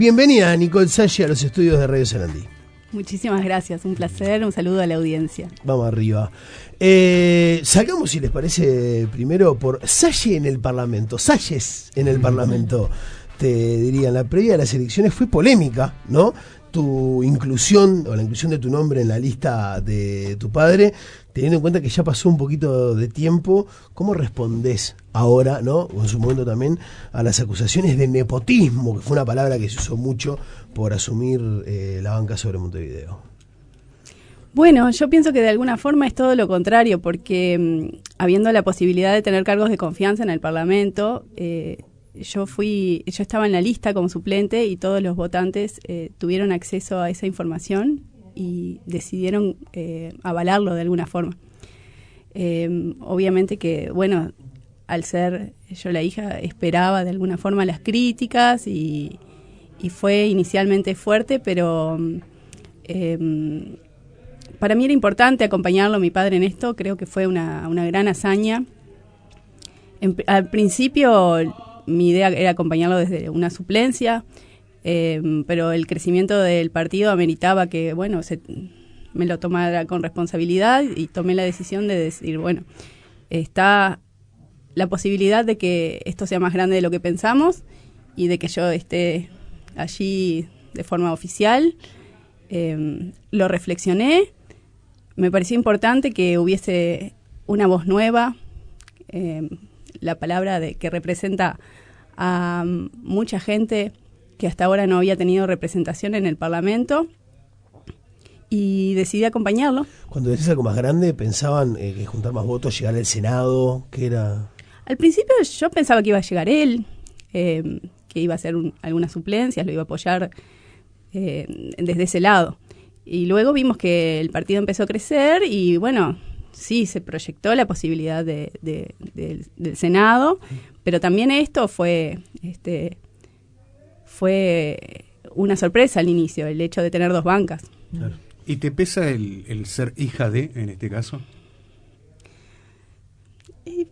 Bienvenida, Nicole Sagi, a los estudios de Radio Sarandí. Muchísimas gracias, un placer, un saludo a la audiencia. Vamos arriba. Salgamos, si les parece, primero por Sagi en el Parlamento. Salles en el Parlamento, te diría. En la previa de las elecciones fue polémica, ¿no? Tu inclusión, o la inclusión de tu nombre en la lista de tu padre, teniendo en cuenta que ya pasó un poquito de tiempo. ¿Cómo respondés ahora, ¿no? O en su momento también, a las acusaciones de nepotismo, que fue una palabra que se usó mucho por asumir la banca sobre Montevideo? Bueno, yo pienso que de alguna forma es todo lo contrario, porque habiendo la posibilidad de tener cargos de confianza en el Parlamento, yo estaba en la lista como suplente y todos los votantes tuvieron acceso a esa información y decidieron avalarlo de alguna forma. Obviamente que, bueno, al ser yo la hija, esperaba de alguna forma las críticas y fue inicialmente fuerte, pero para mí era importante acompañarlo a mi padre en esto. Creo que fue una gran hazaña. Al principio mi idea era acompañarlo desde una suplencia, pero el crecimiento del partido ameritaba que, bueno, me lo tomara con responsabilidad y tomé la decisión de decir, bueno, está la posibilidad de que esto sea más grande de lo que pensamos y de que yo esté allí de forma oficial. Lo reflexioné, me pareció importante que hubiese una voz nueva, la palabra que representa a mucha gente que hasta ahora no había tenido representación en el Parlamento, y decidí acompañarlo. Cuando decís algo más grande, ¿pensaban que juntar más votos, llegar al Senado? ¿Qué era? Al principio yo pensaba que iba a llegar él, que iba a hacer algunas suplencias, lo iba a apoyar desde ese lado. Y luego vimos que el partido empezó a crecer y, bueno, sí, se proyectó la posibilidad del Senado, pero también esto fue una sorpresa al inicio, el hecho de tener dos bancas. Claro. ¿Y te pesa el ser hija de, en este caso?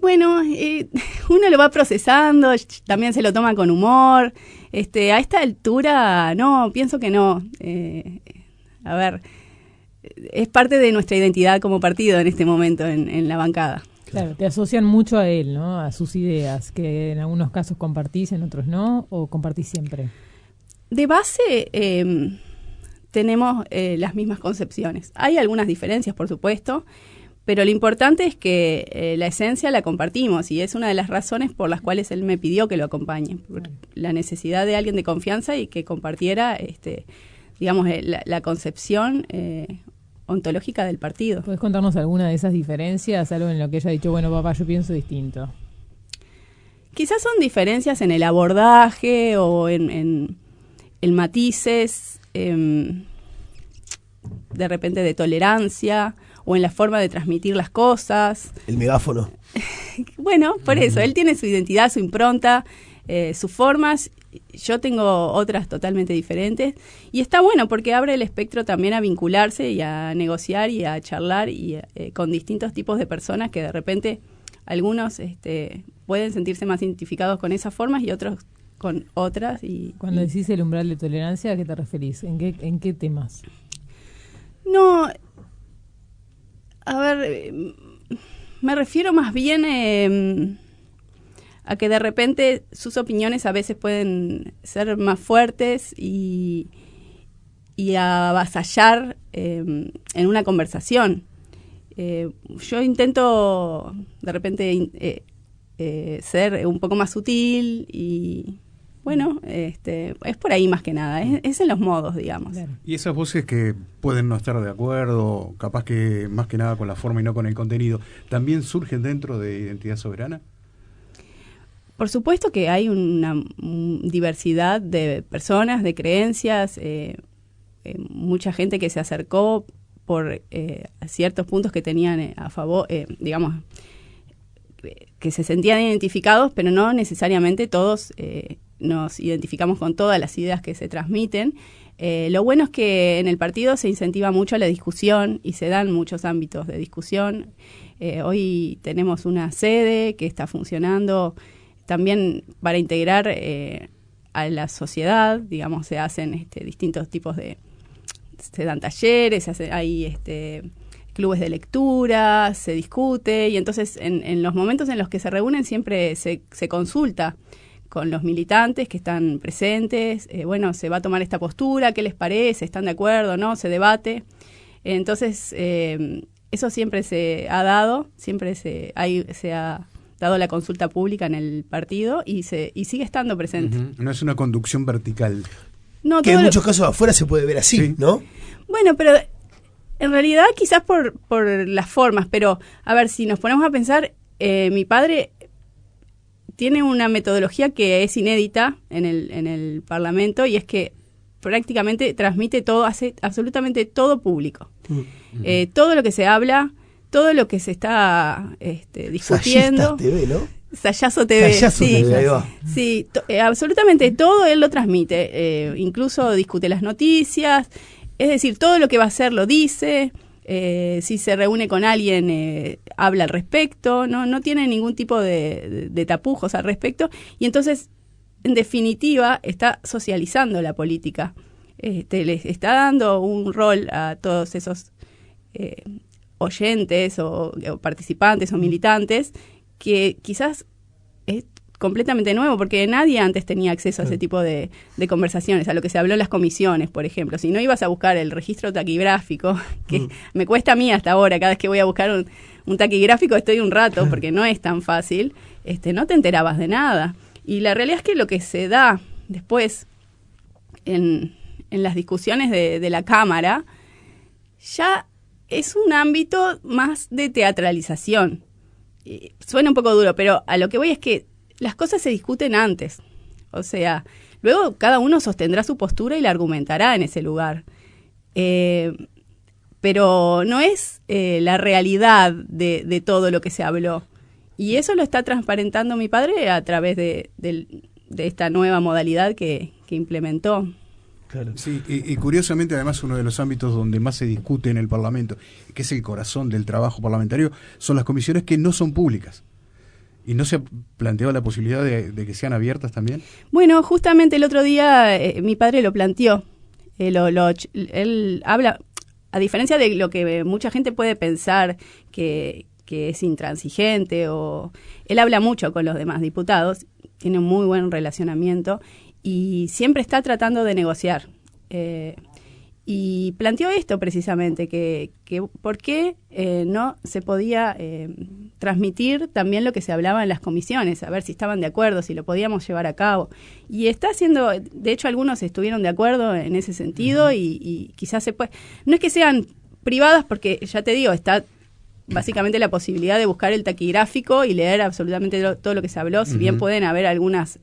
Bueno, uno lo va procesando, también se lo toma con humor. A esta altura, no, pienso que no. A ver, es parte de nuestra identidad como partido en este momento en la bancada. Claro, te asocian mucho a él, ¿no? A sus ideas, que en algunos casos compartís, en otros no, ¿o compartís siempre? De base tenemos las mismas concepciones. Hay algunas diferencias, por supuesto, pero lo importante es que la esencia la compartimos y es una de las razones por las cuales él me pidió que lo acompañe. Por la necesidad de alguien de confianza y que compartiera, digamos, la concepción ontológica del partido. ¿Puedes contarnos alguna de esas diferencias? Algo en lo que ella ha dicho, bueno, papá, yo pienso distinto. Quizás son diferencias en el abordaje o en matices, de repente de tolerancia, o en la forma de transmitir las cosas. El megáfono. Bueno, por eso, él tiene su identidad, su impronta, sus formas. Yo tengo otras totalmente diferentes y está bueno porque abre el espectro también a vincularse y a negociar y a charlar y con distintos tipos de personas que de repente algunos pueden sentirse más identificados con esas formas y otros con otras. Cuando decís el umbral de tolerancia, ¿a qué te referís? ¿En qué temas? No, a ver, me refiero más bien a que de repente sus opiniones a veces pueden ser más fuertes y avasallar en una conversación. Yo intento de repente ser un poco más sutil y bueno, es por ahí más que nada, es en los modos, digamos. Y esas voces que pueden no estar de acuerdo, capaz que más que nada con la forma y no con el contenido, ¿también surgen dentro de Identidad Soberana? Por supuesto que hay una diversidad de personas, de creencias, mucha gente que se acercó por ciertos puntos que tenían a favor, digamos, que se sentían identificados, pero no necesariamente todos nos identificamos con todas las ideas que se transmiten. Lo bueno es que en el partido se incentiva mucho la discusión y se dan muchos ámbitos de discusión. Hoy tenemos una sede que está funcionando también para integrar a la sociedad, digamos, se hacen distintos tipos se dan talleres, hay clubes de lectura, se discute, y entonces en los momentos en los que se reúnen siempre se consulta con los militantes que están presentes, se va a tomar esta postura, ¿qué les parece? ¿Están de acuerdo? ¿No? Se debate. Entonces, eso siempre se ha dado, siempre se ha dado la consulta pública en el partido y sigue estando presente. No es una conducción vertical. No, que en muchos casos afuera se puede ver así, ¿sí? ¿No? Bueno, pero en realidad quizás por las formas, pero a ver, si nos ponemos a pensar, mi padre tiene una metodología que es inédita en el Parlamento, y es que prácticamente transmite todo, hace absolutamente todo público. Todo lo que se habla, todo lo que se está discutiendo. Sayistas TV, ¿no? Sayazo TV. Sayazo sí, TV, ahí va. Sí, absolutamente todo él lo transmite. Incluso discute las noticias. Es decir, todo lo que va a hacer lo dice. Si se reúne con alguien, habla al respecto. No tiene ningún tipo de tapujos al respecto. Y entonces, en definitiva, está socializando la política. Les está dando un rol a todos esos oyentes o participantes o militantes que quizás es completamente nuevo, porque nadie antes tenía acceso a ese tipo de conversaciones, a lo que se habló en las comisiones, por ejemplo. Si no ibas a buscar el registro taquigráfico, que me cuesta a mí hasta ahora, cada vez que voy a buscar un taquigráfico estoy un rato, porque no es tan fácil, no te enterabas de nada. Y la realidad es que lo que se da después en las discusiones de la Cámara ya es un ámbito más de teatralización. Suena un poco duro, pero a lo que voy es que las cosas se discuten antes. O sea, luego cada uno sostendrá su postura y la argumentará en ese lugar. Pero no es la realidad de todo lo que se habló. Y eso lo está transparentando mi padre a través de esta nueva modalidad que implementó. Claro. Sí, y curiosamente, además, uno de los ámbitos donde más se discute en el Parlamento, que es el corazón del trabajo parlamentario, son las comisiones que no son públicas. ¿Y no se ha planteado la posibilidad de que sean abiertas también? Bueno, justamente el otro día mi padre lo planteó. Él habla, a diferencia de lo que mucha gente puede pensar que es intransigente, él habla mucho con los demás diputados, tiene un muy buen relacionamiento y siempre está tratando de negociar. Y planteó esto precisamente, que por qué no se podía transmitir también lo que se hablaba en las comisiones, a ver si estaban de acuerdo, si lo podíamos llevar a cabo. Y está haciendo, de hecho algunos estuvieron de acuerdo en ese sentido y quizás se puede... No es que sean privadas, porque ya te digo, está básicamente la posibilidad de buscar el taquigráfico y leer absolutamente todo lo que se habló, si bien pueden haber algunas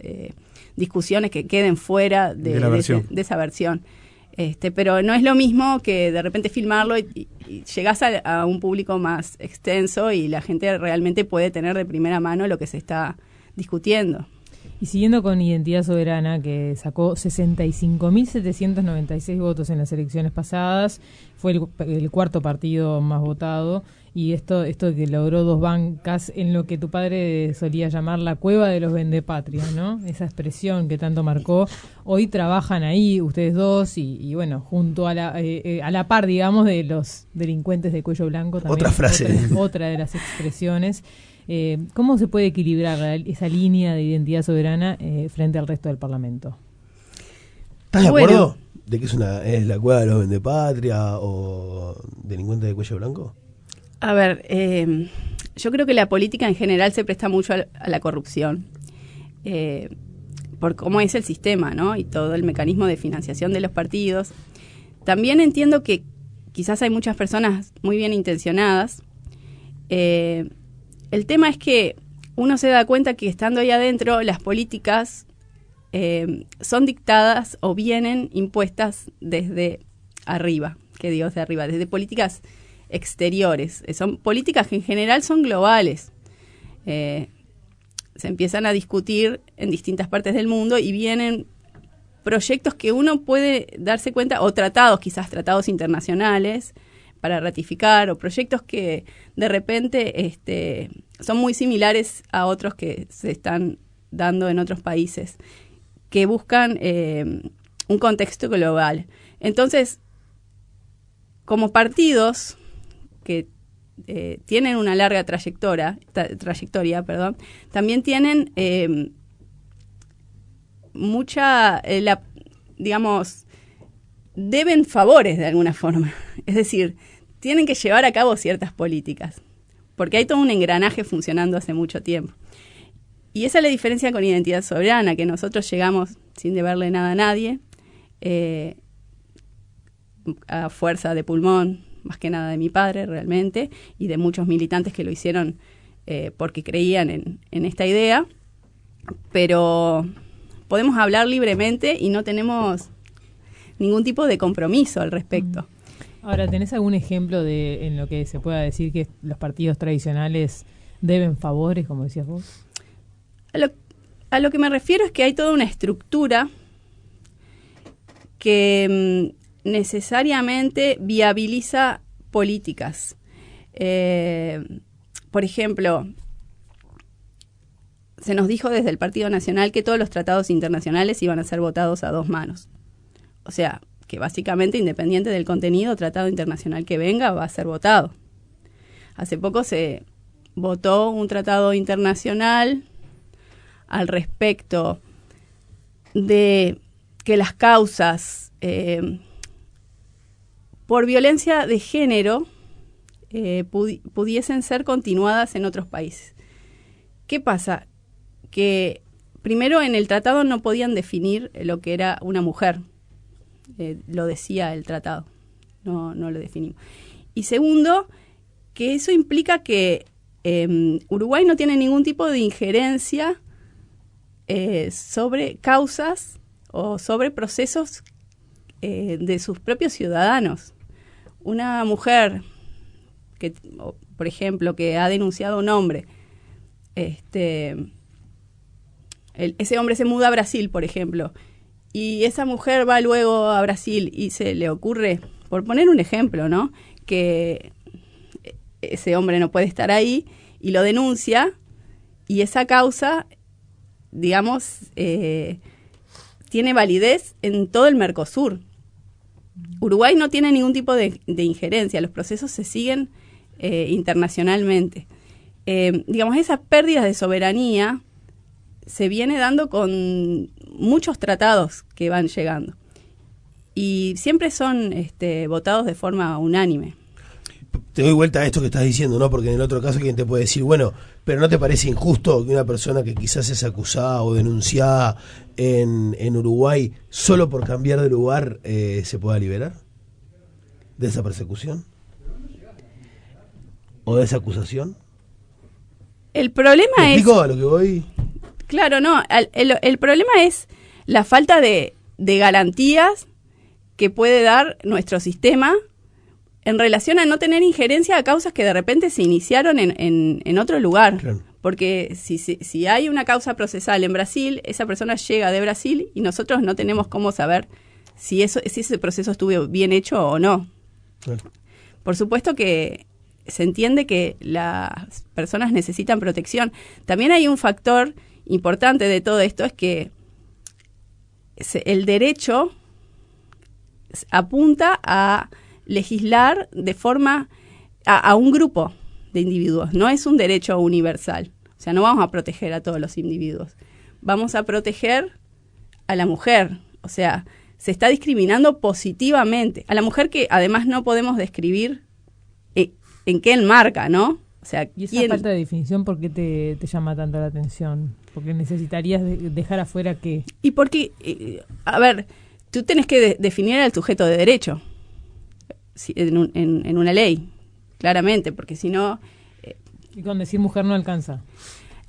discusiones que queden fuera de esa versión. Pero no es lo mismo que de repente filmarlo y llegás a un público más extenso y la gente realmente puede tener de primera mano lo que se está discutiendo. Y siguiendo con Identidad Soberana, que sacó 65.796 votos en las elecciones pasadas, fue el cuarto partido más votado, y esto que logró 2 bancas en lo que tu padre solía llamar la cueva de los vendepatrias, ¿no? Esa expresión que tanto marcó. Hoy trabajan ahí ustedes dos y bueno, junto a la par, digamos, de los delincuentes de cuello blanco. También otra frase. Otra de las expresiones. ¿Cómo se puede equilibrar esa línea de identidad soberana frente al resto del Parlamento? ¿Estás de acuerdo de que es la cueva de los vendepatria o delincuentes de cuello blanco? A ver, yo creo que la política en general se presta mucho a la corrupción, por cómo es el sistema, ¿no? Y todo el mecanismo de financiación de los partidos. También entiendo que quizás hay muchas personas muy bien intencionadas. El tema es que uno se da cuenta que estando ahí adentro, las políticas son dictadas o vienen impuestas desde arriba, desde políticas exteriores. Son políticas que en general son globales. Se empiezan a discutir en distintas partes del mundo y vienen proyectos que uno puede darse cuenta, o tratados internacionales para ratificar, o proyectos que de repente son muy similares a otros que se están dando en otros países, que buscan un contexto global. Entonces, como partidos que tienen una larga trayectoria, también tienen digamos, deben favores de alguna forma. Es decir, tienen que llevar a cabo ciertas políticas, porque hay todo un engranaje funcionando hace mucho tiempo. Y esa es la diferencia con Identidad Soberana, que nosotros llegamos sin deberle nada a nadie, a fuerza de pulmón, más que nada de mi padre realmente, y de muchos militantes que lo hicieron porque creían en esta idea, pero podemos hablar libremente y no tenemos ningún tipo de compromiso al respecto. Ahora, ¿tenés algún ejemplo en lo que se pueda decir que los partidos tradicionales deben favores, como decías vos? A lo que me refiero es que hay toda una estructura que necesariamente viabiliza políticas. Por ejemplo, se nos dijo desde el Partido Nacional que todos los tratados internacionales iban a ser votados a dos manos. O sea, que básicamente, independiente del contenido, tratado internacional que venga, va a ser votado. Hace poco se votó un tratado internacional al respecto de que las causas por violencia de género pudiesen ser continuadas en otros países. ¿Qué pasa? Que primero en el tratado no podían definir lo que era una mujer. Lo decía el tratado, no lo definimos. Y segundo, que eso implica que Uruguay no tiene ningún tipo de injerencia sobre causas o sobre procesos de sus propios ciudadanos. Una mujer que, por ejemplo, que ha denunciado a un hombre, ese hombre se muda a Brasil, por ejemplo, y esa mujer va luego a Brasil y se le ocurre, por poner un ejemplo, ¿no?, que ese hombre no puede estar ahí y lo denuncia, y esa causa, digamos, tiene validez en todo el Mercosur. Uruguay no tiene ningún tipo de injerencia, los procesos se siguen internacionalmente. Digamos, esas pérdidas de soberanía se viene dando con muchos tratados que van llegando. Y siempre son votados de forma unánime. Te doy vuelta a esto que estás diciendo, ¿no? Porque en el otro caso alguien te puede decir, bueno, pero ¿no te parece injusto que una persona que quizás es acusada o denunciada en Uruguay solo por cambiar de lugar se pueda liberar de esa persecución o de esa acusación? El problema ¿Me es... explico a lo que voy? Claro, no. El problema es la falta de garantías que puede dar nuestro sistema en relación a no tener injerencia a causas que de repente se iniciaron en otro lugar. Claro. Porque si hay una causa procesal en Brasil, esa persona llega de Brasil y nosotros no tenemos cómo saber si ese proceso estuvo bien hecho o no. Claro. Por supuesto que se entiende que las personas necesitan protección. También hay un factor importante de todo esto, es que el derecho apunta a legislar de forma a un grupo de individuos, no es un derecho universal. O sea, no vamos a proteger a todos los individuos, vamos a proteger a la mujer. O sea, se está discriminando positivamente a la mujer, que además no podemos describir en qué enmarca, ¿no? O sea, ¿y esa falta de definición por qué te llama tanto la atención? Porque necesitarías dejar afuera qué. Y porque, a ver, tú tenés que definir al sujeto de derecho en una ley, claramente, porque si no... y con decir mujer no alcanza.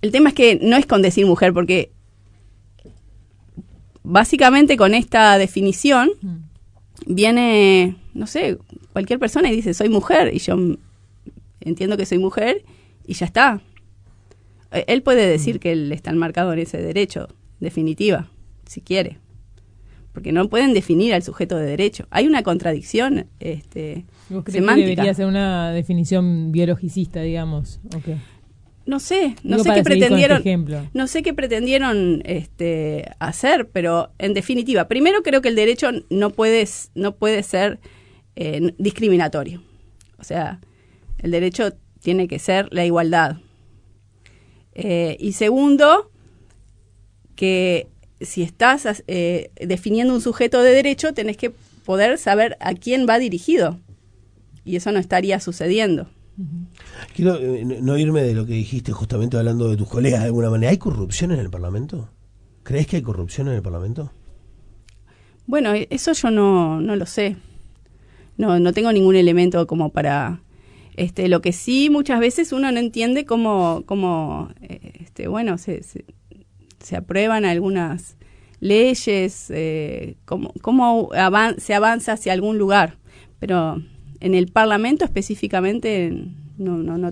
El tema es que no es con decir mujer, porque básicamente con esta definición viene, no sé, cualquier persona y dice soy mujer, y yo entiendo que soy mujer y ya está. Él puede decir que él está enmarcado en ese derecho, definitiva, si quiere. Porque no pueden definir al sujeto de derecho. Hay una contradicción ¿Vos crees semántica. Que debería ser una definición biologicista, digamos? Okay. No sé Digo, qué para seguir con este pretendieron, ejemplo. no sé qué pretendieron hacer, pero en definitiva, primero creo que el derecho no puede ser discriminatorio. O sea, el derecho tiene que ser la igualdad. Y segundo, que si estás definiendo un sujeto de derecho, tenés que poder saber a quién va dirigido. Y eso no estaría sucediendo. Quiero no irme de lo que dijiste justamente hablando de tus colegas de alguna manera. ¿Hay corrupción en el Parlamento? ¿Crees que hay corrupción en el Parlamento? Bueno, eso yo no lo sé. No tengo ningún elemento como para... lo que sí muchas veces uno no entiende cómo se aprueban algunas leyes, cómo se avanza hacia algún lugar. Pero en el Parlamento específicamente no.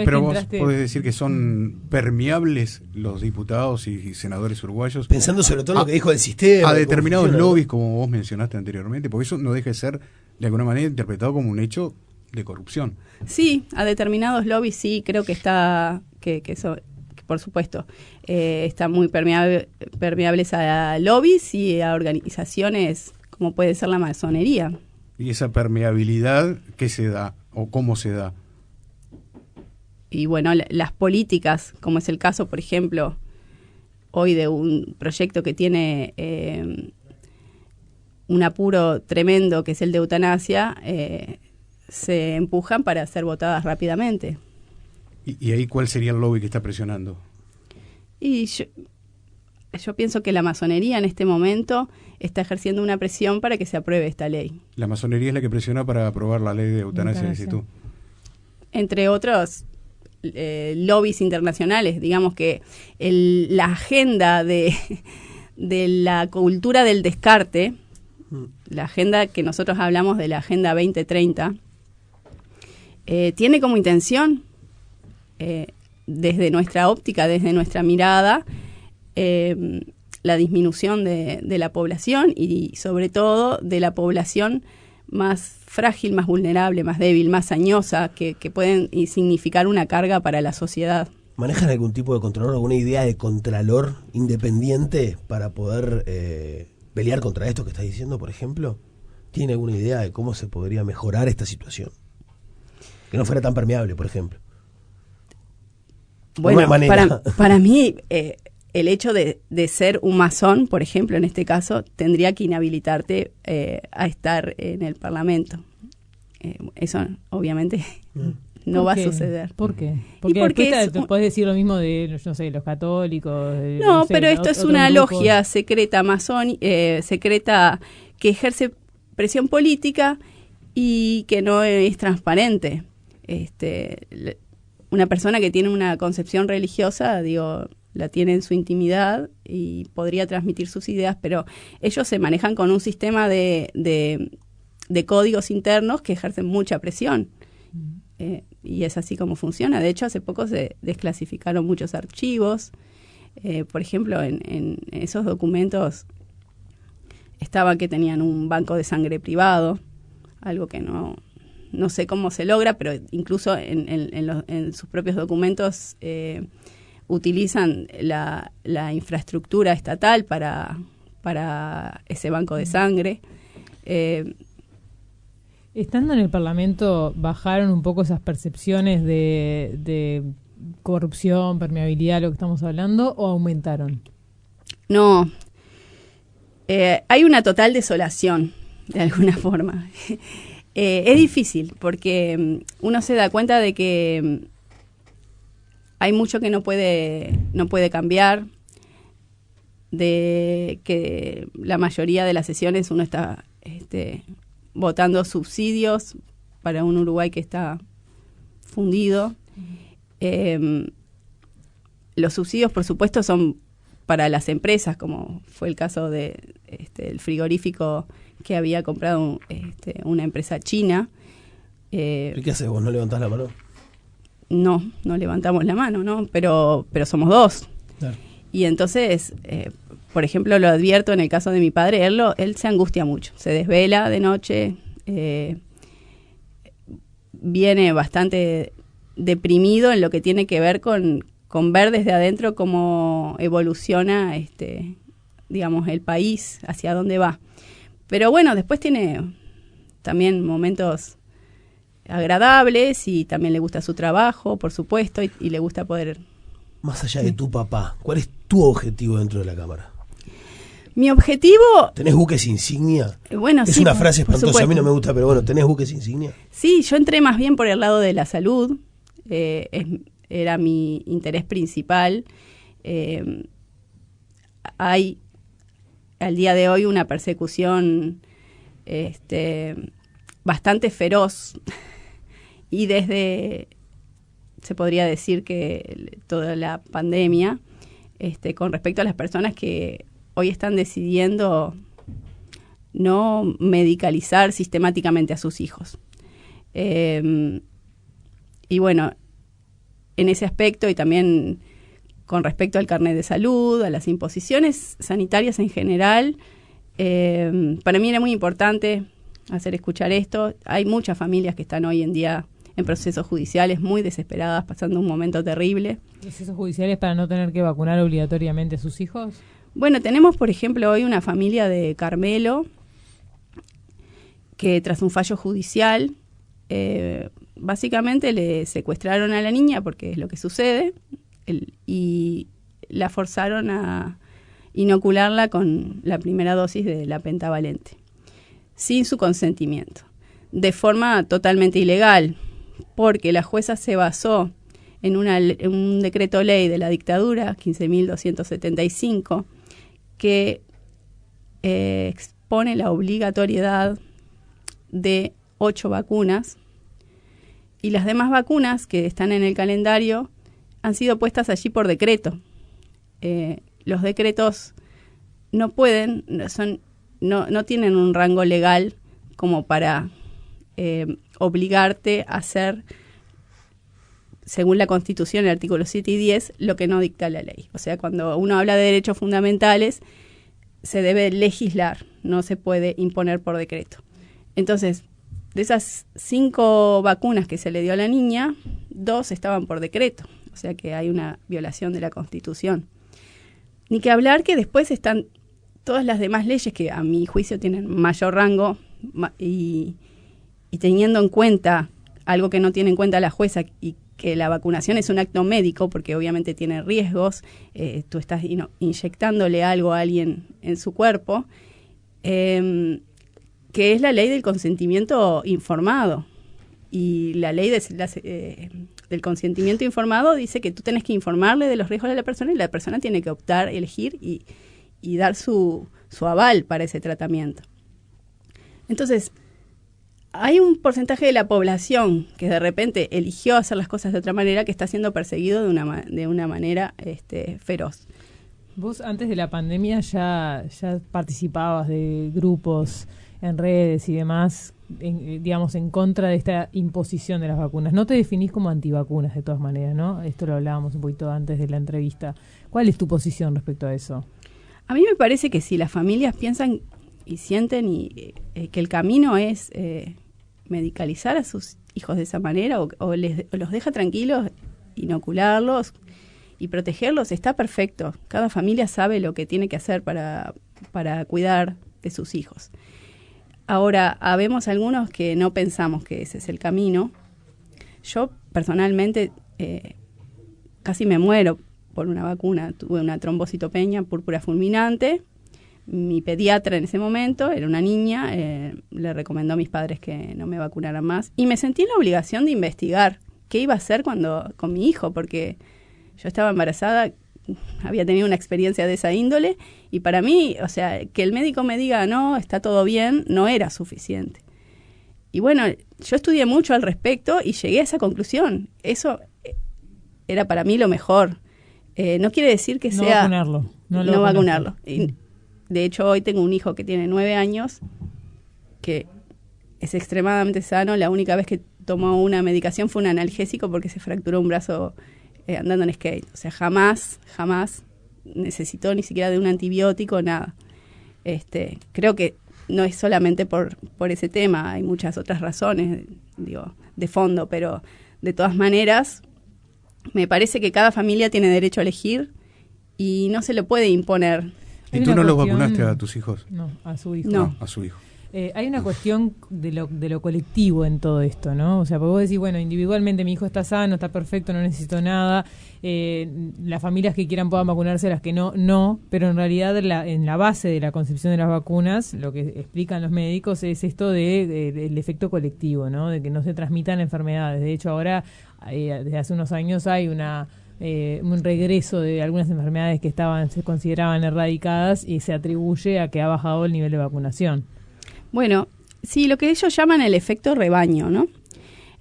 Pero vos podés decir que son permeables los diputados y senadores uruguayos. Pensando sobre todo en lo que dijo el sistema. A determinados funciona, lobbies, como vos mencionaste anteriormente, porque eso no deja de ser, de alguna manera, interpretado como un hecho de corrupción. Sí, a determinados lobbies sí, creo que está, que por supuesto, están muy permeables a lobbies y a organizaciones como puede ser la masonería. ¿Y esa permeabilidad qué se da o cómo se da? Y bueno, las políticas, como es el caso, por ejemplo, hoy de un proyecto que tiene un apuro tremendo, que es el de eutanasia, se empujan para ser votadas rápidamente. ¿Y ahí cuál sería el lobby que está presionando? Y yo pienso que la masonería en este momento está ejerciendo una presión para que se apruebe esta ley. La masonería es la que presiona para aprobar la ley de eutanasia, dices tú. Entre otros lobbies internacionales, digamos que la agenda de la cultura del descarte, la agenda que nosotros hablamos de la Agenda 2030, tiene como intención, desde nuestra óptica, desde nuestra mirada, la disminución de la población y sobre todo de la población más frágil, más vulnerable, más débil, más añosa, que pueden significar una carga para la sociedad. ¿Manejan algún tipo de controlador, alguna idea de contralor independiente para poder pelear contra esto que estás diciendo, por ejemplo? ¿Tiene alguna idea de cómo se podría mejorar esta situación? Que no fuera tan permeable, por ejemplo. Bueno, para mí, el hecho de ser un masón, por ejemplo, en este caso, tendría que inhabilitarte a estar en el Parlamento. Eso, obviamente, no va a suceder. ¿Por qué? Porque después puedes decir lo mismo de, no sé, los católicos. Pero esto es una logia secreta secreta que ejerce presión política y que no es transparente. Una persona que tiene una concepción religiosa, la tiene en su intimidad y podría transmitir sus ideas, pero ellos se manejan con un sistema de códigos internos que ejercen mucha presión. Y es así como funciona. De hecho, hace poco se desclasificaron muchos archivos. Por ejemplo, en esos documentos estaba que tenían un banco de sangre privado, algo que no sé cómo se logra, pero incluso en sus propios documentos utilizan la infraestructura estatal para ese banco de sangre. Estando en el Parlamento, ¿bajaron un poco esas percepciones de corrupción, permeabilidad, lo que estamos hablando, o aumentaron? No. Hay una total desolación, de alguna forma. Es difícil, porque uno se da cuenta de que hay mucho que no puede cambiar, de que la mayoría de las sesiones uno está votando subsidios para un Uruguay que está fundido. Los subsidios, por supuesto, son para las empresas, como fue el caso de el frigorífico que había comprado una empresa china. ¿Y qué haces vos? ¿No levantás la mano? No levantamos la mano, ¿no? Pero somos dos. Claro. Y entonces, por ejemplo, lo advierto en el caso de mi padre, él se angustia mucho, se desvela de noche, viene bastante deprimido en lo que tiene que ver con ver desde adentro cómo evoluciona digamos, el país, hacia dónde va. Pero bueno, después tiene también momentos agradables y también le gusta su trabajo, por supuesto, y le gusta poder... Más allá de tu papá, ¿cuál es tu objetivo dentro de la Cámara? Mi objetivo... ¿Tenés buques insignia? Bueno, es sí, una frase espantosa, supuesto. a mí no me gusta, pero bueno, ¿tenés buques insignia? Sí, yo entré más bien por el lado de la salud, era mi interés principal. Hay al día de hoy una persecución bastante feroz y se podría decir que toda la pandemia, con respecto a las personas que hoy están decidiendo no medicalizar sistemáticamente a sus hijos. Y bueno, en ese aspecto y también con respecto al carnet de salud, a las imposiciones sanitarias en general, para mí era muy importante hacer escuchar esto. Hay muchas familias que están hoy en día en procesos judiciales muy desesperadas, pasando un momento terrible. ¿Procesos judiciales para no tener que vacunar obligatoriamente a sus hijos? Bueno, tenemos, por ejemplo, hoy una familia de Carmelo que tras un fallo judicial, básicamente le secuestraron a la niña, porque es lo que sucede, y la forzaron a inocularla con la primera dosis de la pentavalente, sin su consentimiento, de forma totalmente ilegal, porque la jueza se basó en un decreto ley de la dictadura, 15.275, que expone la obligatoriedad de 8 vacunas, y las demás vacunas que están en el calendario han sido puestas allí por decreto. Los decretos no tienen un rango legal como para obligarte a hacer, según la Constitución, el artículo 7 y 10, lo que no dicta la ley. O sea, cuando uno habla de derechos fundamentales, se debe legislar, no se puede imponer por decreto. Entonces, de esas 5 vacunas que se le dio a la niña, 2 estaban por decreto. O sea que hay una violación de la Constitución. Ni que hablar que después están todas las demás leyes que a mi juicio tienen mayor rango y teniendo en cuenta algo que no tiene en cuenta la jueza, y que la vacunación es un acto médico porque obviamente tiene riesgos, tú estás inyectándole algo a alguien en su cuerpo, que es la ley del consentimiento informado. Y la ley del consentimiento informado dice que tú tenés que informarle de los riesgos de la persona, y la persona tiene que optar, elegir y dar su aval para ese tratamiento. Entonces, hay un porcentaje de la población que de repente eligió hacer las cosas de otra manera, que está siendo perseguido de una manera feroz. Vos antes de la pandemia ya participabas de grupos en redes y demás, digamos, en contra de esta imposición de las vacunas. No te definís como antivacunas de todas maneras, ¿no? Esto lo hablábamos un poquito antes de la entrevista. ¿Cuál es tu posición respecto a eso? A mí me parece que si las familias piensan y sienten que el camino es medicalizar a sus hijos de esa manera, o los deja tranquilos, inocularlos y protegerlos, está perfecto. Cada familia sabe lo que tiene que hacer para cuidar de sus hijos. Ahora, habemos algunos que no pensamos que ese es el camino. Yo, personalmente, casi me muero por una vacuna. Tuve una trombocitopenia púrpura fulminante. Mi pediatra en ese momento, era una niña, le recomendó a mis padres que no me vacunaran más. Y me sentí en la obligación de investigar qué iba a hacer con mi hijo, porque yo estaba embarazada, había tenido una experiencia de esa índole, y para mí, o sea, que el médico me diga no, está todo bien, no era suficiente. Y bueno, yo estudié mucho al respecto y llegué a esa conclusión. Eso era para mí lo mejor. No quiere decir que sea... Vacunarlo. No vacunarlo. Y, de hecho, hoy tengo un hijo que tiene 9 años, que es extremadamente sano. La única vez que tomó una medicación fue un analgésico porque se fracturó un brazo andando en skate. O sea, jamás necesitó ni siquiera de un antibiótico, nada. Creo que no es solamente por ese tema, hay muchas otras razones, digo, de fondo, pero De todas maneras, me parece que cada familia tiene derecho a elegir y no se le puede imponer. ¿Y tú no los vacunaste a tus hijos? No, a su hijo. No. A su hijo. Hay una cuestión de lo colectivo en todo esto, ¿no? O sea, porque vos decís, bueno, individualmente mi hijo está sano, está perfecto, no necesito nada. Las familias que quieran puedan vacunarse, las que no. Pero en realidad en la base de la concepción de las vacunas, lo que explican los médicos es esto del efecto colectivo, ¿no? De que no se transmitan enfermedades. De hecho, ahora, desde hace unos años hay un regreso de algunas enfermedades que se consideraban erradicadas y se atribuye a que ha bajado el nivel de vacunación. Bueno, sí, lo que ellos llaman el efecto rebaño, ¿no?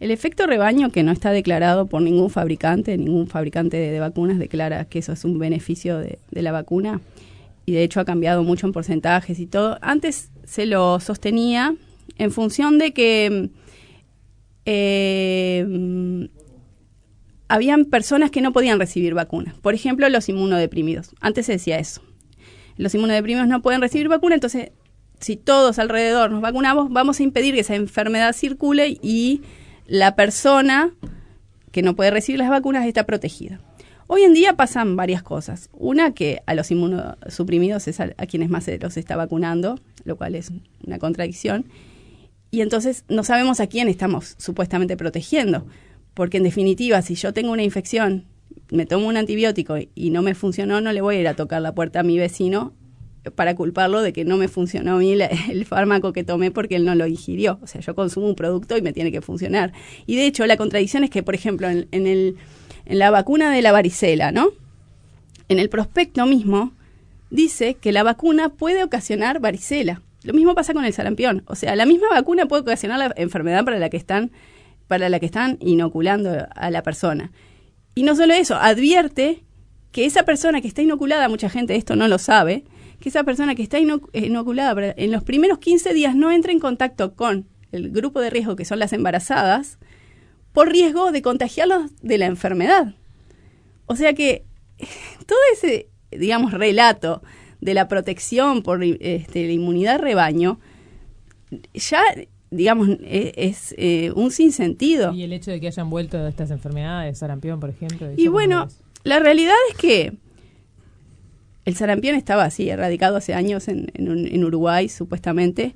El efecto rebaño, que no está declarado por ningún fabricante de vacunas declara que eso es un beneficio de la vacuna, y de hecho ha cambiado mucho en porcentajes y todo. Antes se lo sostenía en función de que habían personas que no podían recibir vacunas. Por ejemplo, los inmunodeprimidos. Antes se decía eso. Los inmunodeprimidos no pueden recibir vacuna, entonces si todos alrededor nos vacunamos, vamos a impedir que esa enfermedad circule y la persona que no puede recibir las vacunas está protegida. Hoy en día pasan varias cosas. Una, que a los inmunosuprimidos es a quienes más se los está vacunando, lo cual es una contradicción. Y entonces no sabemos a quién estamos supuestamente protegiendo. Porque en definitiva, si yo tengo una infección, me tomo un antibiótico y no me funcionó, no le voy a ir a tocar la puerta a mi vecino para culparlo de que no me funcionó a mí el fármaco que tomé porque él no lo ingirió. O sea, yo consumo un producto y me tiene que funcionar. Y de hecho, la contradicción es que, por ejemplo, en la vacuna de la varicela, ¿no? En el prospecto mismo dice que la vacuna puede ocasionar varicela. Lo mismo pasa con el sarampión. O sea, la misma vacuna puede ocasionar la enfermedad para la que están inoculando a la persona. Y no solo eso, advierte que esa persona que está inoculada, mucha gente esto no lo sabe, que esa persona que está inoculada en los primeros 15 días no entre en contacto con el grupo de riesgo, que son las embarazadas, por riesgo de contagiarlos de la enfermedad. O sea que todo ese, digamos, relato de la protección por la inmunidad rebaño, ya, digamos, es un sinsentido. Y el hecho de que hayan vuelto estas enfermedades, sarampión, por ejemplo. Y bueno, la realidad es que el sarampión estaba así, erradicado hace años en Uruguay, supuestamente,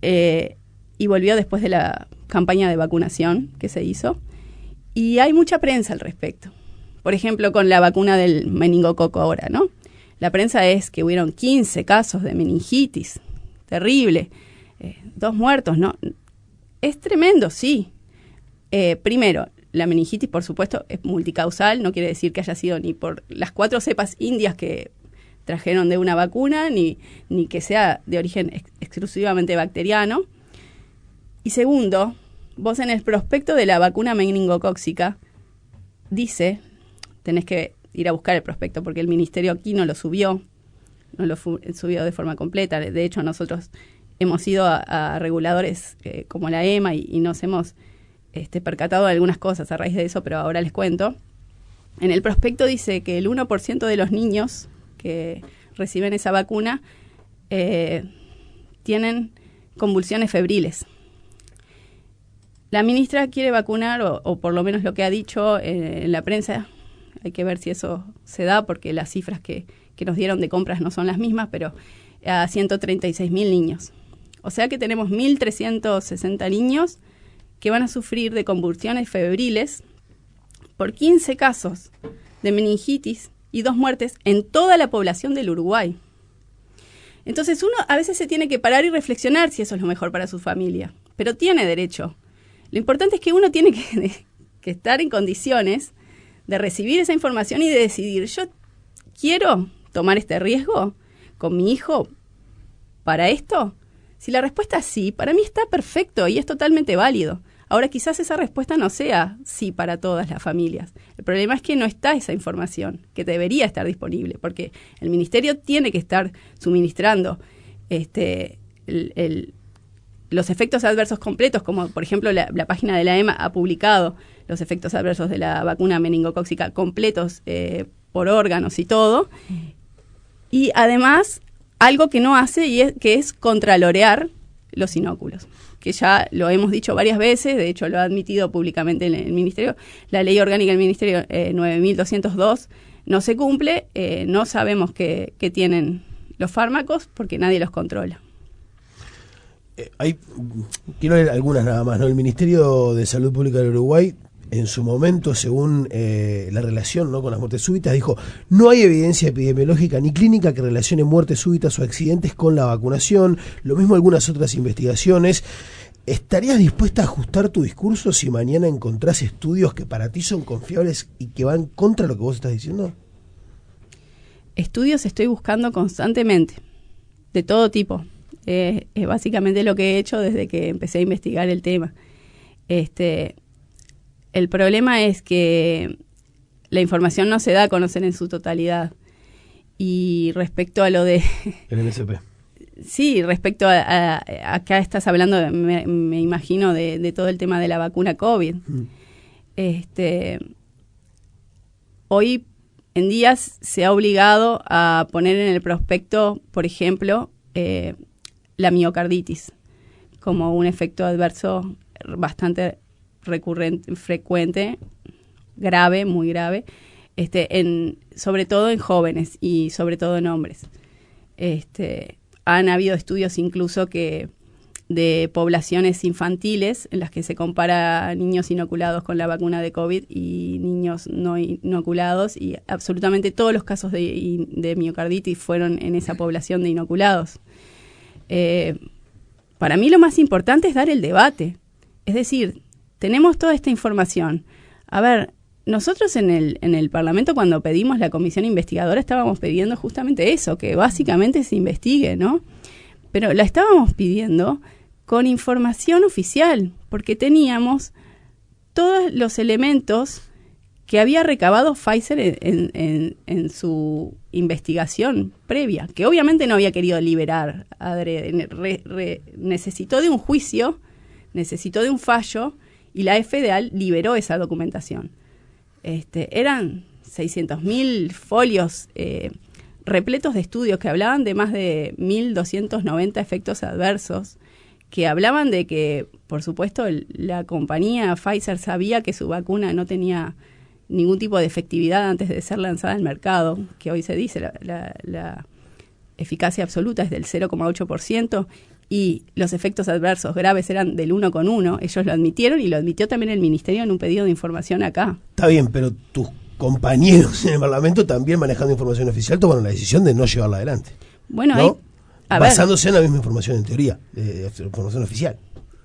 y volvió después de la campaña de vacunación que se hizo. Y hay mucha prensa al respecto. Por ejemplo, con la vacuna del meningococo ahora, ¿no? La prensa es que hubieron 15 casos de meningitis, terrible, 2 muertos, ¿no? Es tremendo, sí. Primero, la meningitis, por supuesto, es multicausal, no quiere decir que haya sido ni por las 4 cepas indias que trajeron de una vacuna, ni que sea de origen exclusivamente bacteriano. Y segundo, vos en el prospecto de la vacuna meningocócica dice, tenés que ir a buscar el prospecto porque el ministerio aquí no lo subió de forma completa. De hecho, nosotros hemos ido a reguladores como la EMA y nos hemos percatado de algunas cosas a raíz de eso, pero ahora les cuento. En el prospecto dice que el 1% de los niños que reciben esa vacuna tienen convulsiones febriles. La ministra quiere vacunar, o por lo menos lo que ha dicho en la prensa, hay que ver si eso se da, porque las cifras que nos dieron de compras no son las mismas, pero a 136.000 niños. O sea que tenemos 1.360 niños que van a sufrir de convulsiones febriles por 15 casos de meningitis y 2 muertes en toda la población del Uruguay. Entonces uno a veces se tiene que parar y reflexionar si eso es lo mejor para su familia, pero tiene derecho. Lo importante es que uno tiene que estar en condiciones de recibir esa información y de decidir, ¿yo quiero tomar este riesgo con mi hijo para esto? Si la respuesta es sí, para mí está perfecto y es totalmente válido. Ahora, quizás esa respuesta no sea sí para todas las familias. El problema es que no está esa información, que debería estar disponible, porque el ministerio tiene que estar suministrando los efectos adversos completos, como por ejemplo la página de la EMA ha publicado los efectos adversos de la vacuna meningocócica completos por órganos y todo. Y además, algo que no hace que es contralorear los inóculos, que ya lo hemos dicho varias veces, de hecho lo ha admitido públicamente el Ministerio, la ley orgánica del Ministerio 9.202 no se cumple, no sabemos qué tienen los fármacos porque nadie los controla. Quiero leer algunas nada más, ¿no? El Ministerio de Salud Pública del Uruguay, en su momento, según la relación, ¿no?, con las muertes súbitas, dijo: no hay evidencia epidemiológica ni clínica que relacione muertes súbitas o accidentes con la vacunación. Lo mismo algunas otras investigaciones. ¿Estarías dispuesta a ajustar tu discurso si mañana encontrás estudios que para ti son confiables y que van contra lo que vos estás diciendo? Estudios estoy buscando constantemente, de todo tipo. Es básicamente lo que he hecho desde que empecé a investigar el tema. El problema es que la información no se da a conocer en su totalidad. Y respecto a lo de... El MSP. Sí, respecto a acá estás hablando, me imagino, de todo el tema de la vacuna COVID. Hoy en día se ha obligado a poner en el prospecto, por ejemplo, la miocarditis como un efecto adverso bastante frecuente, grave, muy grave, sobre todo en jóvenes y sobre todo en hombres. Han habido estudios incluso de poblaciones infantiles en las que se compara niños inoculados con la vacuna de COVID y niños no inoculados, y absolutamente todos los casos de miocarditis fueron en esa población de inoculados. Para mí lo más importante es dar el debate. Es decir, tenemos toda esta información. A ver, nosotros en el Parlamento, cuando pedimos la comisión investigadora, estábamos pidiendo justamente eso, que básicamente se investigue, ¿no? Pero la estábamos pidiendo con información oficial, porque teníamos todos los elementos que había recabado Pfizer en su investigación previa, que obviamente no había querido liberar adrede, necesitó de un juicio, necesitó de un fallo, y la FDA liberó esa documentación. Eran 600.000 folios repletos de estudios que hablaban de más de 1.290 efectos adversos, que hablaban de que, por supuesto, la compañía Pfizer sabía que su vacuna no tenía ningún tipo de efectividad antes de ser lanzada al mercado, que hoy se dice la eficacia absoluta es del 0,8%, y los efectos adversos graves eran del 1,1%. Ellos lo admitieron y lo admitió también el Ministerio en un pedido de información acá. Está bien, pero tus compañeros en el Parlamento, también manejando información oficial, tomaron la decisión de no llevarla adelante. Bueno, ¿no? Basándose en la misma información en teoría, de información oficial.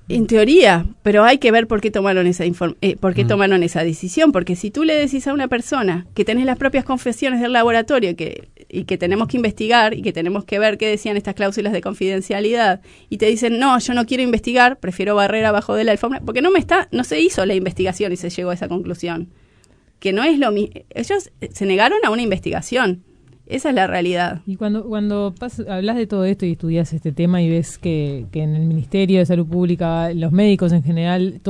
En teoría, pero hay que ver por qué tomaron tomaron esa decisión, porque si tú le decís a una persona que tenés las propias confesiones del laboratorio y que tenemos que investigar y que tenemos que ver qué decían estas cláusulas de confidencialidad, y te dicen, no, yo no quiero investigar, prefiero barrer abajo de la alfombra, porque no se hizo la investigación y se llegó a esa conclusión, que no es lo mismo. Ellos se negaron a una investigación. Esa es la realidad. Y cuando hablas de todo esto y estudias este tema y ves que en el Ministerio de Salud Pública, los médicos en general,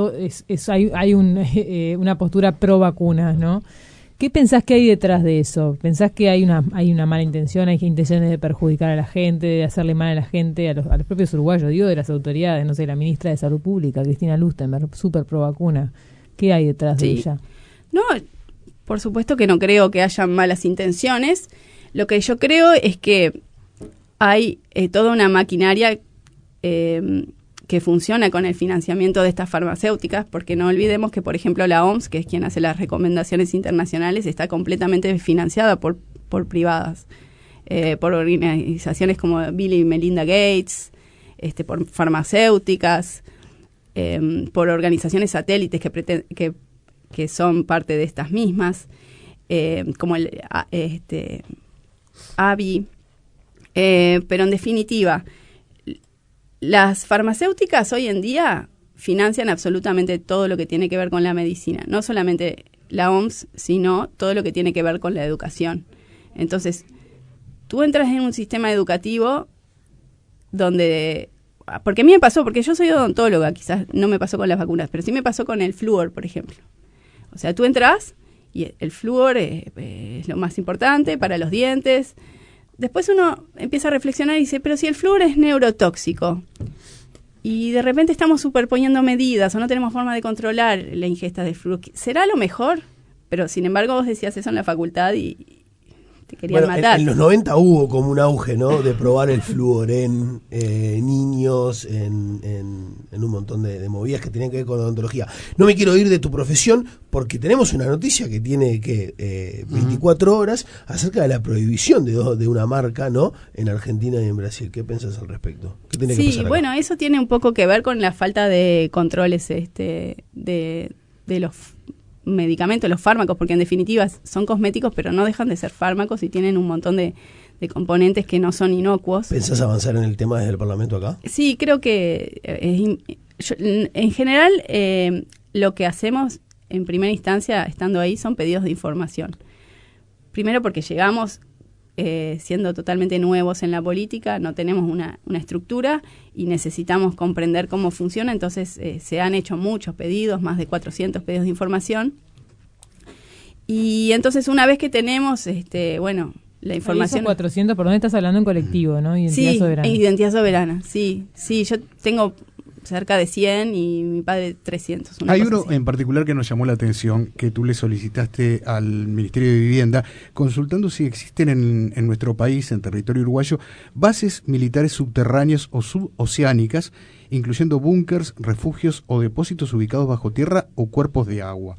hay una postura pro vacunas, ¿no? ¿Qué pensás que hay detrás de eso? ¿Pensás que hay una mala intención, hay intenciones de perjudicar a la gente, de hacerle mal a la gente, a los propios uruguayos, digo, de las autoridades, no sé, la ministra de Salud Pública, Cristina Lustenberg, súper pro vacuna? ¿Qué hay detrás de ella? No, por supuesto que no creo que haya malas intenciones. Lo que yo creo es que hay toda una maquinaria que funciona con el financiamiento de estas farmacéuticas, porque no olvidemos que, por ejemplo, la OMS, que es quien hace las recomendaciones internacionales, está completamente financiada por privadas, por organizaciones como Bill y Melinda Gates, por farmacéuticas, por organizaciones satélites que son parte de estas mismas, como el AVI, pero en definitiva, las farmacéuticas hoy en día financian absolutamente todo lo que tiene que ver con la medicina, no solamente la OMS, sino todo lo que tiene que ver con la educación. Entonces, tú entras en un sistema educativo donde, porque a mí me pasó, porque yo soy odontóloga, quizás no me pasó con las vacunas, pero sí me pasó con el flúor, por ejemplo. O sea, tú entras y el flúor es lo más importante para los dientes. Después uno empieza a reflexionar y dice, pero si el flúor es neurotóxico, y de repente estamos superponiendo medidas o no tenemos forma de controlar la ingesta de flúor. ¿Será lo mejor? Pero sin embargo vos decías eso en la facultad y te querían matar. En los 90 hubo como un auge, ¿no? De probar el flúor en niños, en un montón de movidas que tenían que ver con odontología. No me quiero ir de tu profesión porque tenemos una noticia que tiene 24 horas acerca de la prohibición de una marca, ¿no? En Argentina y en Brasil. ¿Qué pensás al respecto? ¿Qué tiene que pasar acá? Bueno, eso tiene un poco que ver con la falta de controles de los medicamentos, los fármacos, porque en definitiva son cosméticos, pero no dejan de ser fármacos y tienen un montón de componentes que no son inocuos. ¿Pensás avanzar en el tema desde el Parlamento acá? Sí, creo que en general lo que hacemos en primera instancia, estando ahí, son pedidos de información. Primero porque llegamos siendo totalmente nuevos en la política, no tenemos una estructura y necesitamos comprender cómo funciona, entonces se han hecho muchos pedidos, más de 400 pedidos de información, y entonces una vez que tenemos, la información... Esos 400, ¿por dónde estás hablando? En colectivo, ¿no? Identidad soberana. Sí, Identidad Soberana, sí, yo tengo cerca de 100 y mi padre 300. Hay uno en particular que nos llamó la atención, que tú le solicitaste al Ministerio de Vivienda, consultando si existen en nuestro país, en territorio uruguayo, bases militares subterráneas o suboceánicas, incluyendo búnkers, refugios o depósitos ubicados bajo tierra o cuerpos de agua.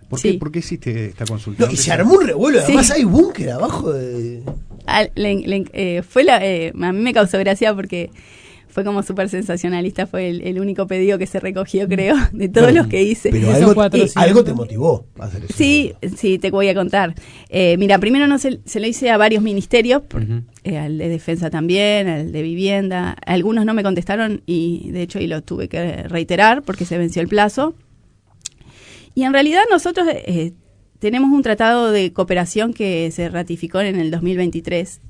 ¿Por qué existe esta consulta? No, y se armó un revuelo, además hay búnker abajo de... A mí me causó gracia porque... fue como súper sensacionalista, fue el único pedido que se recogió, creo, de todos los que hice. Pero algo te motivó a hacer eso. Sí, te voy a contar. Mira, primero se lo hice a varios ministerios, al de Defensa también, al de Vivienda. Algunos no me contestaron y de hecho lo tuve que reiterar porque se venció el plazo. Y en realidad nosotros tenemos un tratado de cooperación que se ratificó en el 2023.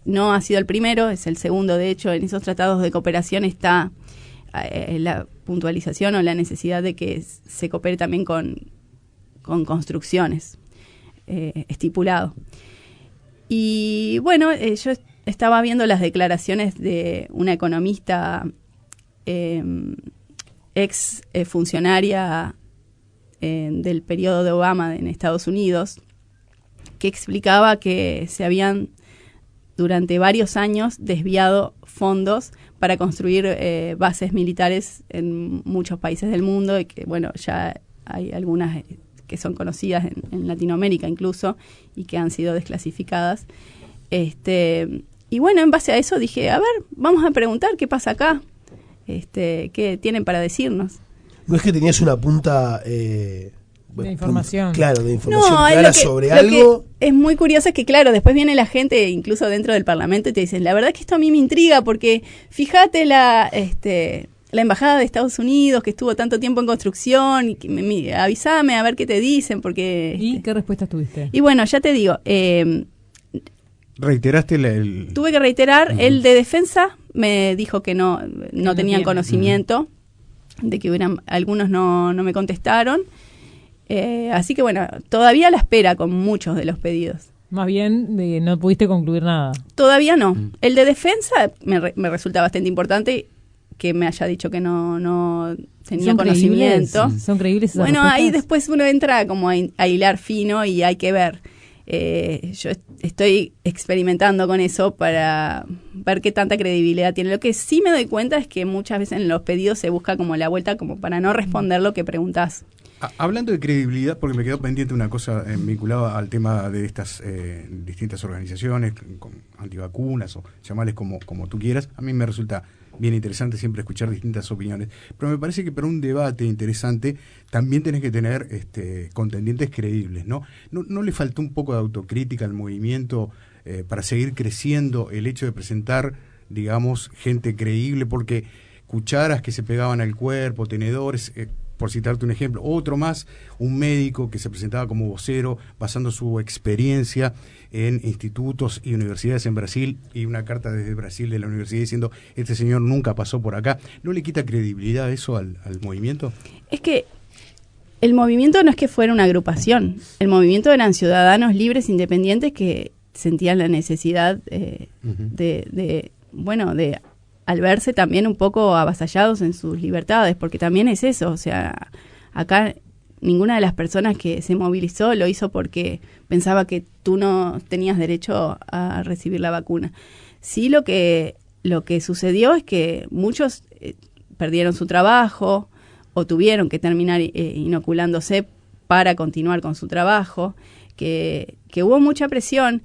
No ha sido el primero, es el segundo. De hecho, en esos tratados de cooperación está la puntualización o la necesidad de que se coopere también con construcciones, estipulado. Y bueno, yo estaba viendo las declaraciones de una economista ex funcionaria del periodo de Obama en Estados Unidos, que explicaba que se habían durante varios años desviado fondos para construir bases militares en muchos países del mundo y que, bueno, ya hay algunas que son conocidas en Latinoamérica incluso y que han sido desclasificadas. Y bueno, en base a eso dije, a ver, vamos a preguntar qué pasa acá, qué tienen para decirnos. ¿No es que tenías una punta... de información? Claro, de información clara sobre algo. Que es muy curioso es que, claro, después viene la gente, incluso dentro del Parlamento, y te dicen, la verdad es que esto a mí me intriga, porque fíjate la Embajada de Estados Unidos, que estuvo tanto tiempo en construcción, y avísame a ver qué te dicen, porque... ¿Y qué respuestas tuviste? Y bueno, ya te digo... ¿Reiteraste Tuve que reiterar, el de Defensa me dijo que no tenían conocimiento, de que algunos no me contestaron. Así que bueno, todavía a la espera con muchos de los pedidos. Más bien, no pudiste concluir nada. Todavía no. El de Defensa me resulta bastante importante que me haya dicho que no tenía conocimiento. ¿Son creíbles esas respuestas? Ahí después uno entra como a hilar fino y hay que ver. Yo estoy experimentando con eso para ver qué tanta credibilidad tiene. Lo que sí me doy cuenta es que muchas veces en los pedidos se busca como la vuelta como para no responder lo que preguntás. Hablando de credibilidad, porque me quedó pendiente una cosa vinculada al tema de estas distintas organizaciones antivacunas o llamarles como tú quieras. A mí me resulta bien interesante siempre escuchar distintas opiniones, pero me parece que para un debate interesante también tenés que tener contendientes creíbles, ¿no? ¿No le faltó un poco de autocrítica al movimiento para seguir creciendo el hecho de presentar, digamos, gente creíble? Porque cucharas que se pegaban al cuerpo, tenedores... por citarte un ejemplo, otro más, un médico que se presentaba como vocero, basando su experiencia en institutos y universidades en Brasil, y una carta desde Brasil de la universidad diciendo, este señor nunca pasó por acá. ¿No le quita credibilidad eso al movimiento? Es que el movimiento no es que fuera una agrupación, el movimiento eran ciudadanos libres, independientes, que sentían la necesidad de al verse también un poco avasallados en sus libertades, porque también es eso, o sea, acá ninguna de las personas que se movilizó lo hizo porque pensaba que tú no tenías derecho a recibir la vacuna. Sí, lo que sucedió es que muchos perdieron su trabajo o tuvieron que terminar inoculándose para continuar con su trabajo, que hubo mucha presión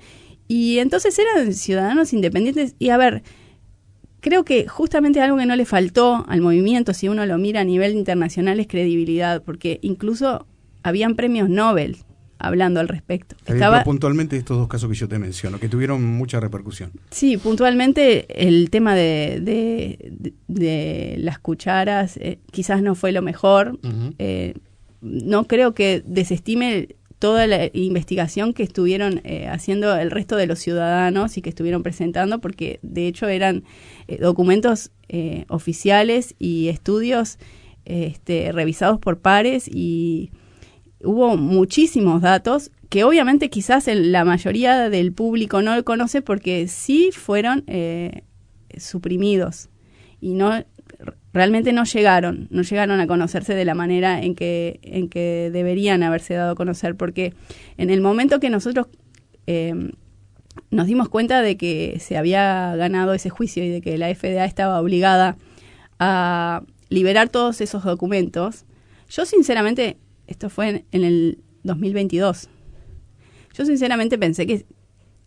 y entonces eran ciudadanos independientes. Y a ver, creo que justamente algo que no le faltó al movimiento, si uno lo mira a nivel internacional, es credibilidad, porque incluso habían premios Nobel hablando al respecto. Pero puntualmente estos dos casos que yo te menciono, que tuvieron mucha repercusión. Sí, puntualmente el tema de las cucharas quizás no fue lo mejor. Uh-huh. No creo que desestime toda la investigación que estuvieron haciendo el resto de los ciudadanos y que estuvieron presentando, porque de hecho eran documentos oficiales y estudios revisados por pares, y hubo muchísimos datos que obviamente quizás la mayoría del público no lo conoce porque sí fueron suprimidos y realmente no llegaron a conocerse de la manera en que deberían haberse dado a conocer, porque en el momento que nosotros nos dimos cuenta de que se había ganado ese juicio y de que la FDA estaba obligada a liberar todos esos documentos, yo sinceramente, esto fue en el 2022, yo sinceramente pensé que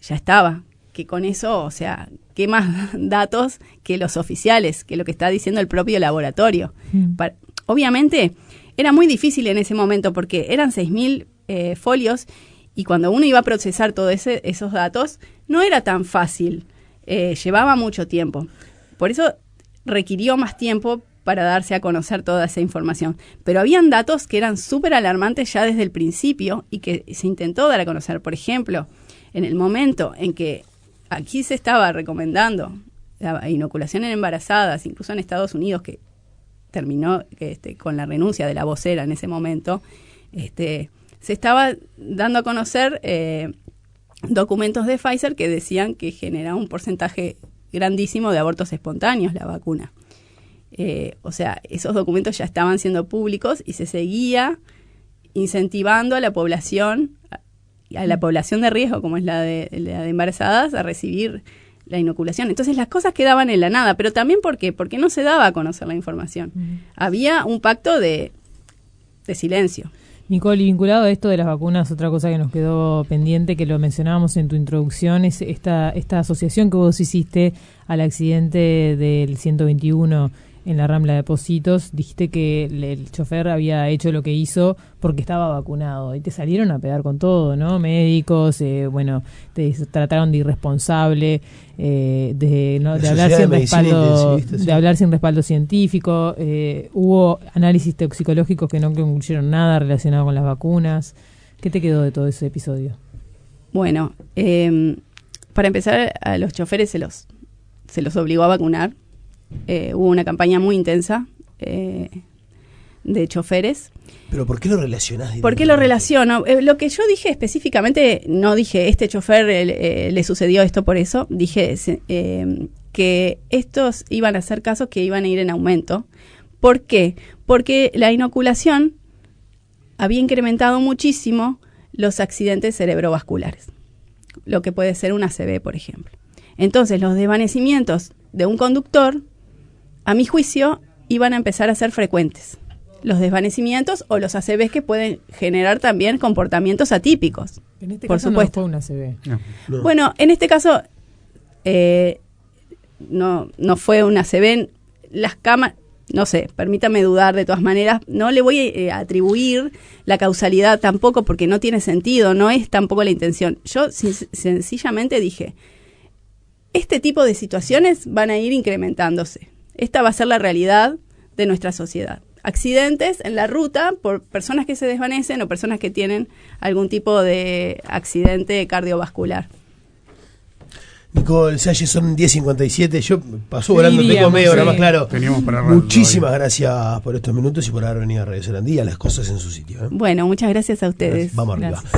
ya estaba, que con eso, o sea, ¿qué más datos que los oficiales, que lo que está diciendo el propio laboratorio? Obviamente era muy difícil en ese momento porque eran 6.000 folios y cuando uno iba a procesar todos esos datos no era tan fácil, llevaba mucho tiempo. Por eso requirió más tiempo para darse a conocer toda esa información. Pero habían datos que eran súper alarmantes ya desde el principio y que se intentó dar a conocer. Por ejemplo, en el momento en que aquí se estaba recomendando la inoculación en embarazadas, incluso en Estados Unidos, que terminó con la renuncia de la vocera en ese momento, se estaba dando a conocer documentos de Pfizer que decían que generaba un porcentaje grandísimo de abortos espontáneos la vacuna. O sea, esos documentos ya estaban siendo públicos y se seguía incentivando a la población de riesgo, como es la de embarazadas, a recibir la inoculación. Entonces las cosas quedaban en la nada, pero también ¿por qué? Porque no se daba a conocer la información. Había un pacto de silencio. Nicole, y vinculado a esto de las vacunas, otra cosa que nos quedó pendiente, que lo mencionábamos en tu introducción, es esta asociación que vos hiciste al accidente del 121 en la Rambla de Pocitos. Dijiste que el chofer había hecho lo que hizo porque estaba vacunado y te salieron a pegar con todo, ¿no? Médicos, te trataron de irresponsable, de hablar sin respaldo científico. Hubo análisis toxicológicos que no concluyeron nada relacionado con las vacunas. ¿Qué te quedó de todo ese episodio? Bueno, para empezar, a los choferes se los obligó a vacunar. Hubo una campaña muy intensa de choferes. ¿Pero por qué lo relacionás? ¿Por qué lo relaciono? Lo que yo dije específicamente, no dije este chofer le sucedió esto por eso, dije que estos iban a ser casos que iban a ir en aumento. ¿Por qué? Porque la inoculación había incrementado muchísimo los accidentes cerebrovasculares, lo que puede ser un ACV, por ejemplo. Entonces, los desvanecimientos de un conductor, a mi juicio, iban a empezar a ser frecuentes. Los desvanecimientos o los ACVs que pueden generar también comportamientos atípicos. En este por caso supuesto. No fue un ACV. No. Bueno, en este caso no fue un ACV. Las cámaras, no sé, permítame dudar de todas maneras. No le voy a atribuir la causalidad tampoco porque no tiene sentido, no es tampoco la intención. Yo sencillamente dije, este tipo de situaciones van a ir incrementándose. Esta va a ser la realidad de nuestra sociedad. Accidentes en la ruta por personas que se desvanecen o personas que tienen algún tipo de accidente cardiovascular. Nicole Salles, son 10:57. Yo pasó volando, tengo media hora más, claro. Teníamos para Muchísimas gracias por estos minutos y por haber venido a Radio Sarandí, a las cosas en su sitio. Bueno, muchas gracias a ustedes. Vamos arriba. Gracias.